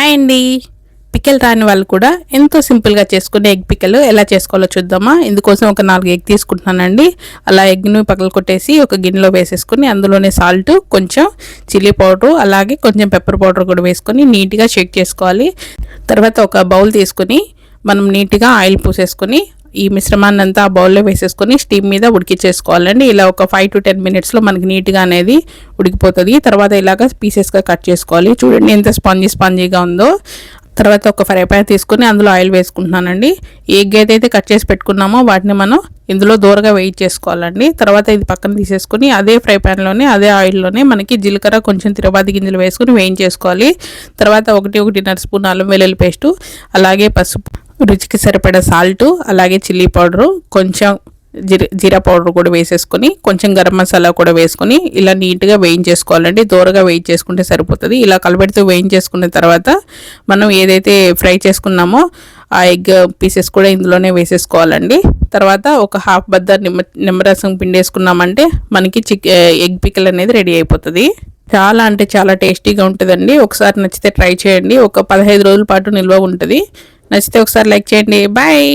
Hi అండి. Pickle రాని వాళ్ళు కూడా ఎంతో సింపుల్గా చేసుకునే ఎగ్ పికిల్ ఎలా చేసుకోవాలో చూద్దామా. ఇందుకోసం ఒక 4 ఎగ్ తీసుకుంటున్నానండి. అలా ఎగ్ను పక్కన కొట్టేసి ఒక గిన్నెలో వేసేసుకొని అందులోనే సాల్ట్, కొంచెం చిల్లీ పౌడరు, అలాగే కొంచెం పెప్పర్ పౌడర్ కూడా వేసుకొని నీట్గా షేక్ చేసుకోవాలి. తర్వాత ఒక బౌల్ తీసుకొని మనం నీట్గా ఆయిల్ పూసేసుకొని ఈ మిశ్రమాన్ని అంతా ఆ బౌల్లో వేసేసుకొని స్టీమ్ మీద ఉడికించేసుకోవాలండి. ఇలా ఒక 5 to 10 మినిట్స్లో మనకి నీట్గా అనేది ఉడికిపోతుంది. తర్వాత ఇలాగ పీసెస్గా కట్ చేసుకోవాలి. చూడండి ఎంత స్పాంజీగా ఉందో. తర్వాత ఒక ఫ్రై ప్యాన్ తీసుకొని అందులో ఆయిల్ వేసుకుంటున్నానండి. ఎగ్ ఏదైతే కట్ చేసి పెట్టుకున్నామో వాటిని మనం ఇందులో దూరగా వేయించేసుకోవాలండి. తర్వాత ఇది పక్కన తీసేసుకొని అదే ఫ్రై ప్యాన్లోనే అదే ఆయిల్లోనే మనకి జీలకర్ర, కొంచెం తిరువాతి గింజలు వేసుకొని వేయించేసుకోవాలి. తర్వాత 1.5 స్పూన్ అల్లం వెల్లుల్లి పేస్టు, అలాగే పసుపు, రుచికి సరిపడా సాల్టు, అలాగే చిల్లీ పౌడరు, కొంచెం జీరా పౌడర్ కూడా వేసేసుకొని కొంచెం గరం మసాలా కూడా వేసుకొని ఇలా నీట్గా వేయించేసుకోవాలండి. దూరగా వేయించేసుకుంటే సరిపోతుంది. ఇలా కలబెడుతూ వేయించేసుకున్న తర్వాత మనం ఏదైతే ఫ్రై చేసుకున్నామో ఆ ఎగ్ పీసెస్ కూడా ఇందులోనే వేసేసుకోవాలండి. తర్వాత ఒక హాఫ్ బద్ద నిమ్మరసం పిండేసుకున్నామంటే మనకి ఎగ్ పికిల్ అనేది రెడీ అయిపోతుంది. చాలా అంటే చాలా టేస్టీగా ఉంటుందండి. ఒకసారి నచ్చితే ట్రై చేయండి. ఒక 15 రోజుల పాటు నిల్వ ఉంటుంది. నచ్చితే ఒకసారి లైక్ చేయండి. బాయ్.